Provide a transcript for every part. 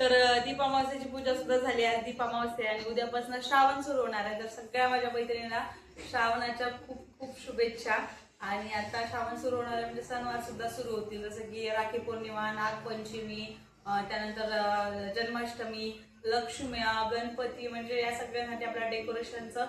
तर दीप अमावस्येची पूजा सुद्धा झाली आहे. दीप अमावस्या आणि उद्यापासून श्रावण सुरू होणार आहे. तर सगळ्या माझ्या मैत्रिणींना श्रावणाच्या खूप खूप शुभेच्छा. आणि आता श्रावण सुरू होणार आहे म्हणजे सणवार सुद्धा सुरू होतील, जसं की राखी पौर्णिमा, नागपंचमी, त्यानंतर जन्माष्टमी, लक्ष्म्या, गणपती, म्हणजे या सगळ्यांसाठी आपल्या डेकोरेशनचं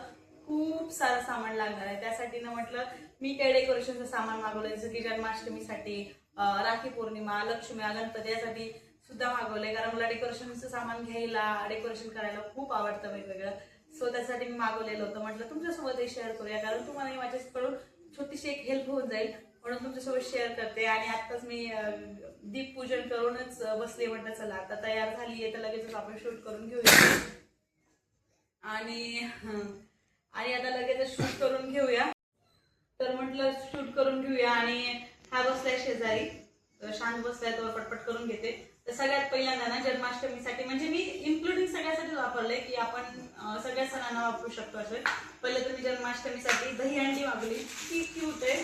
खूप सारं सामान लागणार आहे. त्यासाठी ना म्हटलं मी काही डेकोरेशनचं सामान मागवलंय, जसं की जन्माष्टमीसाठी, राखी पौर्णिमा, लक्ष्म्या, गणपती यासाठी सुद्धा मागवलंय. कारण मला डेकोरेशनचं सामान घ्यायला, डेकोरेशन करायला खूप आवडतं वेगवेगळं. सो त्यासाठी मी मागवलेलं होतं. म्हटलं तुमच्यासोबतही शेअर करूया, कारण तुम्हालाही माझ्याकडून छोटीशी एक हेल्प होऊन जाईल म्हणून तुमच्यासोबत शेअर करते. आणि आत्ताच मी दीप पूजन करूनच बसले. म्हटलं चला आता तयार झाली तर लगेचच आपण शूट करून घेऊया. आणि आता लगेच शूट करून घेऊया. तर म्हटलं शूट करून घेऊया. आणि हा बसलाय शेजारी, शांत बसलाय, तो पटपट करून घेते. तर सगळ्यात पहिल्यांदा ना जन्माष्टमीसाठी, म्हणजे मी इन्क्लुडिंग सगळ्यासाठी वापरलंय की आपण सगळ्या सणांना वापरू शकतो. असं पहिलं तर मी जन्माष्टमीसाठी दहीहंडी मागवली. ती क्यूट आहे,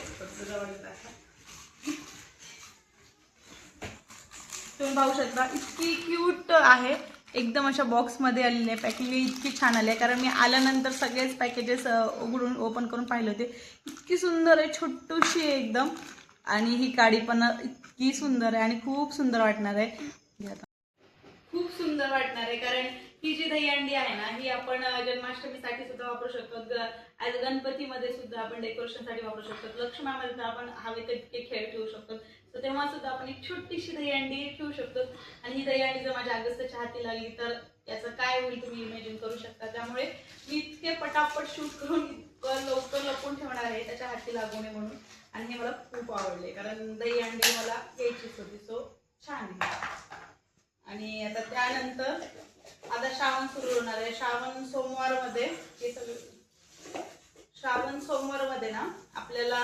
तुम्ही पाहू शकता इतकी क्यूट आहे. एकदम अशा बॉक्समध्ये आलेली आहे. पॅकिंग इतकी छान आली आहे, कारण मी आल्यानंतर सगळेच पॅकेजेस उघडून ओपन करून पाहिले होते. इतकी सुंदर आहे, छोटूशी आहे एकदम. आणि ही काडी पण इतकी सुंदर आहे आणि खूप सुंदर वाटणार आहे. खूप सुंदर वाटणार आहे, कारण ही जी दहीहंडी आहे ना, ही आपण जन्माष्टमीसाठी सुद्धा वापरू शकतो. ॲज गणपतीमध्ये सुद्धा आपण डेकोरेशनसाठी वापरू शकतो. लक्ष्मीमध्ये आपण हवे तितके खेळ ठेवू शकतो. तर तेव्हा सुद्धा आपण एक छोटीशी दहीहंडी ठेवू शकतो. आणि ही दहीहंडी जर माझ्या अगस्त्याच्या हाती लागली तर याचं काय होईल तुम्ही इमॅजिन करू शकता. त्यामुळे मी इतके पटापट शूट करून इतकं लवकर लपून ठेवणार आहे त्याच्या हाती लागू नये म्हणून. आणि हे मला खूप आवडले, कारण दहीहंडी मला घ्यायचीच होती. सो छान आहे. आणि आता त्यानंतर आता श्रावण सुरू होणार आहे. श्रावण सोमवारमध्ये हे सगळं श्रावण सोमवारमध्ये ना आपल्याला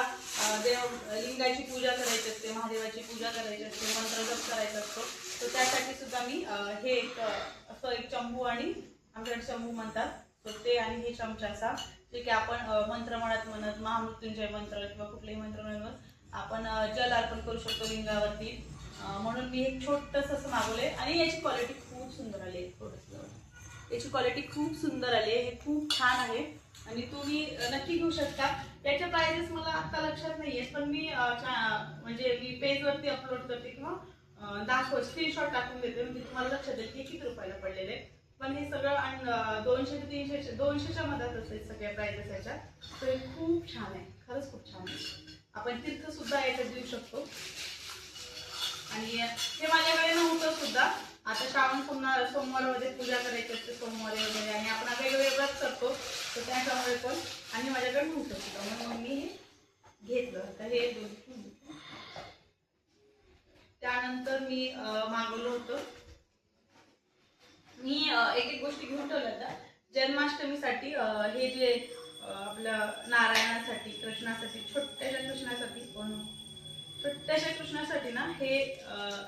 लिंगाची पूजा करायची असते, महादेवाची पूजा करायची असते, मंत्रजप करायचा असतो. तर त्यासाठी सुद्धा मी हे असं एक चंबू, आणि आमच्याकडे चंबू म्हणतात, तर ते आणि हे चमचा असा, जे की आपण मंत्र म्हणत महामृत्युंजय मंत्र किंवा कुठलेही मंत्र म्हणत आपण जल अर्पण करू शकतो लिंगावरती. म्हणून मी एक छोटस असं मागवलंय. आणि याची क्वालिटी खूप सुंदर आली आहे. थोडंसं याची क्वालिटी खूप सुंदर आली आहे. हे खूप छान आहे आणि तुम्ही नक्की घेऊ शकता. याच्या प्राइजेस मला आता लक्षात नाही आहेत, पण मी म्हणजे मी पेजवरती अपलोड करते किंवा स्क्रीनशॉट टाकून देते, म्हणजे तुम्हाला लक्षात येईल की किती रुपयाला पडलेले. पण हे सगळं 200 ते 300 200च्या मधात असेल सगळ्या प्राइजेस याच्या. तर हे खूप छान आहे, खरंच खूप छान आहे. आपण तीर्थ सुद्धा याच्यात देऊ शकतो. आणि हे माझ्याकडे नव्हतं सुद्धा. आता श्रावण सोमवारमध्ये पूजा करायची असते, सोमवारी वगैरे, आणि आपण वेगवेगळे व्रत करतो, तर त्याच्यामुळे पण. आणि माझ्याकडे नव्हतं सुद्धा, म्हणून मी हे घेतलं. तर हे त्यानंतर मी मागवलं होतं. मी एक एक गोष्टी घेऊन ठेवल्या होत्या जन्माष्टमीसाठी. हे जे आपलं नारायणासाठी, कृष्णासाठी, छोट्याशा कृष्णासाठी ना हे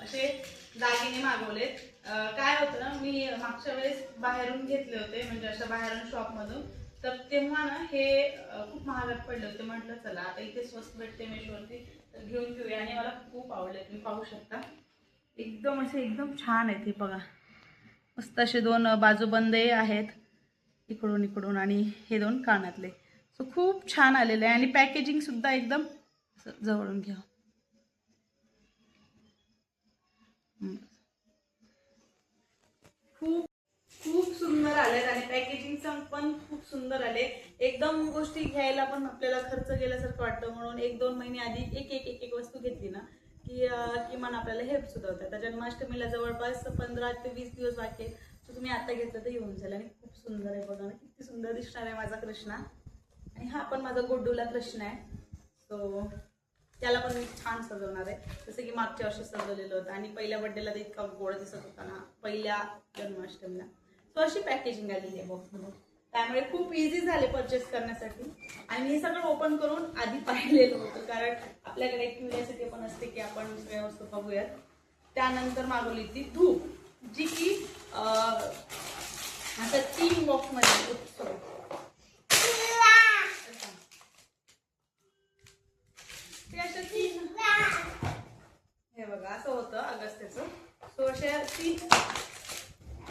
असे दागिने मागवलेत. काय होतं ना, मी मागच्या वेळेस बाहेरून घेतले होते, म्हणजे अशा बाहेरून शॉपमधून. तर तेव्हा ना हे खूप महागात पडले होते. म्हटलं चला आता इथे स्वस्त भेटते मेशोवरती, तर घेऊन घेऊया. आणि मला खूप आवडले, तुम्ही पाहू शकता. एकदम असे एकदम छान आहेत. हे बघा, मस्त असे 2 बाजूबंदे आहेत इकडून इकडून, आणि हे 2 कानातले. सो खूप छान आलेले आहे. आणि पॅकेजिंग सुद्धा एकदम जवळून घ्या, खूप खूप सुंदर आलेत. आणि पॅकेजिंग पण खूप सुंदर आले. एकदम गोष्टी घ्यायला पण आपल्याला खर्च गेल्यासारखं वाटतं, म्हणून 1-2 महिने आधी एक वस्तू घेतली ना की किमान आपल्याला हेल्प सुद्धा होतं. आता जन्माष्टमीला जवळपास 15 ते 20 दिवस बाकी आहेत. तर तुम्ही आता घेतलं तर येऊन जाईल. आणि खूप सुंदर आहे, बघा ना किती सुंदर दिसणार आहे माझा कृष्णा. आणि हा पण माझा गोडूला कृष्ण आहे. सो त्याला पण मी छान सजवणार आहे, जसं की मागच्या वर्षी सजवलेलं होतं. आणि पहिल्या बड्डेला तर इतका गोड दिसत होता ना, पहिल्या जन्माष्टमीला. तो अशी पॅकेजिंग आलेली आहे बॉक्समध्ये, त्यामुळे खूप इझी झाले परचेस करण्यासाठी. आणि हे सगळं ओपन करून आधी पाहिलेलं होतं, कारण आपल्याकडे एक क्युरियोसिटी पण असते की आपण सगळ्या वस्तू बघूयात. त्यानंतर मागवली ती धूप, जी की आता 3 बॉक्समध्ये. हे बघा असं होतं अगस्त्याचं. सो अशा 3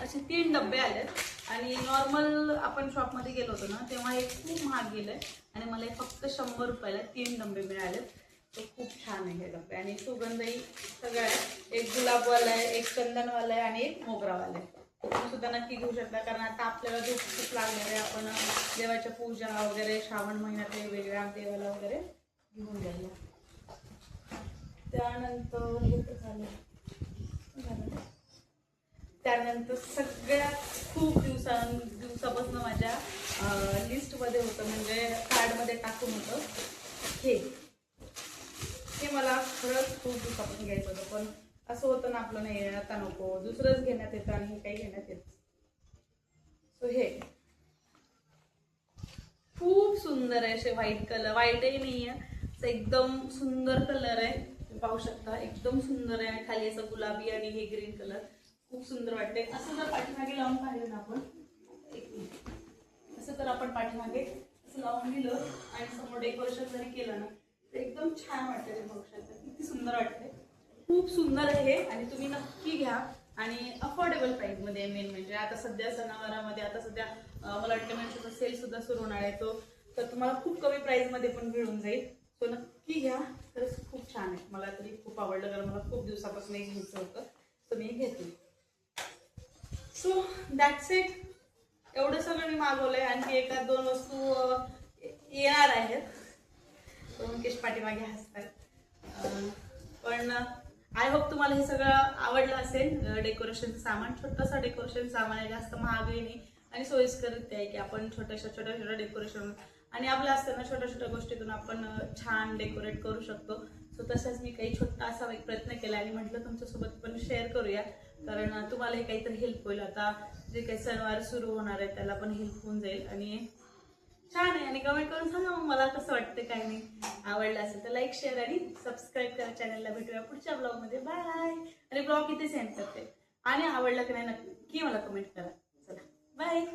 असे 3 डबे आलेत आणि नॉर्मल आपण शॉपमध्ये गेलो होतो ना तेव्हा हे खूप महाग गेलंय आणि मला हे फक्त 100 रुपयाला 3 डबे मिळालेत. तो खूप छान आहे हे डबे आणि सुगंधही सगळं आहे. एक गुलाबवाला आहे, एक चंदनवाला आहे आणि एक मोगरावाला आहे. तुम्ही सुद्धा नक्की घेऊ शकता कारण आता आपल्याला धूप खूप लागणार आहे. आपण देवाच्या पूजा वगैरे श्रावण महिन्यात वेगवेगळ्या देवाला वगैरे घेऊन जायला. त्यानंतर हे तर झालं. त्यानंतर सगळ्यात खूप दिवसापासून माझ्या लिस्टमध्ये होतं म्हणजे कार्डमध्ये टाकून होतं हे मला खरंच खूप दिवसापासून घ्यायचं होतं पण असं होतं ना आपलं नाही आता नको दुसरंच घेण्यात येतं आणि हे काही घेण्यात येत. सो हे खूप सुंदर आहे असे व्हाईट कलर व्हाईटही नाही आहे एकदम सुंदर कलर आहे पाहू शकता एकदम सुंदर आहे. खाली असं गुलाबी आणि हे ग्रीन कलर खूप सुंदर वाटते. असं जर पाठीमागे लावून पाहिलं ना आपण असं तर आपण पाठीमागे असं लावून दिलं आणि समोर डेकोरेशन जरी केलं ना तर एकदम छान वाटते. ते बघू शकता किती सुंदर वाटते. खूप सुंदर आहे आणि तुम्ही नक्की घ्या आणि अफोर्डेबल प्राइस मध्ये. मेन म्हणजे आता सध्या सणावारामध्ये आता सध्या मला वाटतं म्हणजे सेल सुद्धा सुरू होणार आहे तो तर तुम्हाला खूप कमी प्राइस मध्ये पण मिळून जाईल. सो नक्की घ्या खरंच खूप छान आहे. मला तरी खूप आवडलं कारण मला खूप दिवसापासून एक घ्यायचं होतं तर मी घेतली. So that's it. एवढं सगळं मी मागवलंय. आणखी 1-2 वस्तू येणार आहेत. मुकेश पाठीमागे हसतात पण आय होप तुम्हाला हे सगळं आवडलं असेल. डेकोरेशनचं सामान छोटंसं डेकोरेशन सामान आहे जास्त महागही नाही आणि सोयीस्कर आहे की आपण छोट्या डेकोरेशन आणि आपलं असताना छोट्या गोष्टीतून आपण छान डेकोरेट करू शकतो. सो तसंच मी काही छोटा असा एक प्रयत्न केला आणि म्हटलं तुमच्यासोबत पण शेअर करूया कारण तुम्हाला हे काहीतरी हेल्प होईल. आता जे काही सणवार सुरू होणार आहे त्याला पण हेल्प होऊन जाईल आणि छान आहे. आणि कमेंट करून सांगा मग मला कसं वाटतं काय नाही. आवडलं असेल तर लाईक शेअर आणि सबस्क्राईब करा चॅनलला. भेटूया पुढच्या ब्लॉगमध्ये. बाय. आणि ब्लॉग इथे सेंड करते आणि आवडलं की नाही नक्की मला कमेंट करा. चला बाय.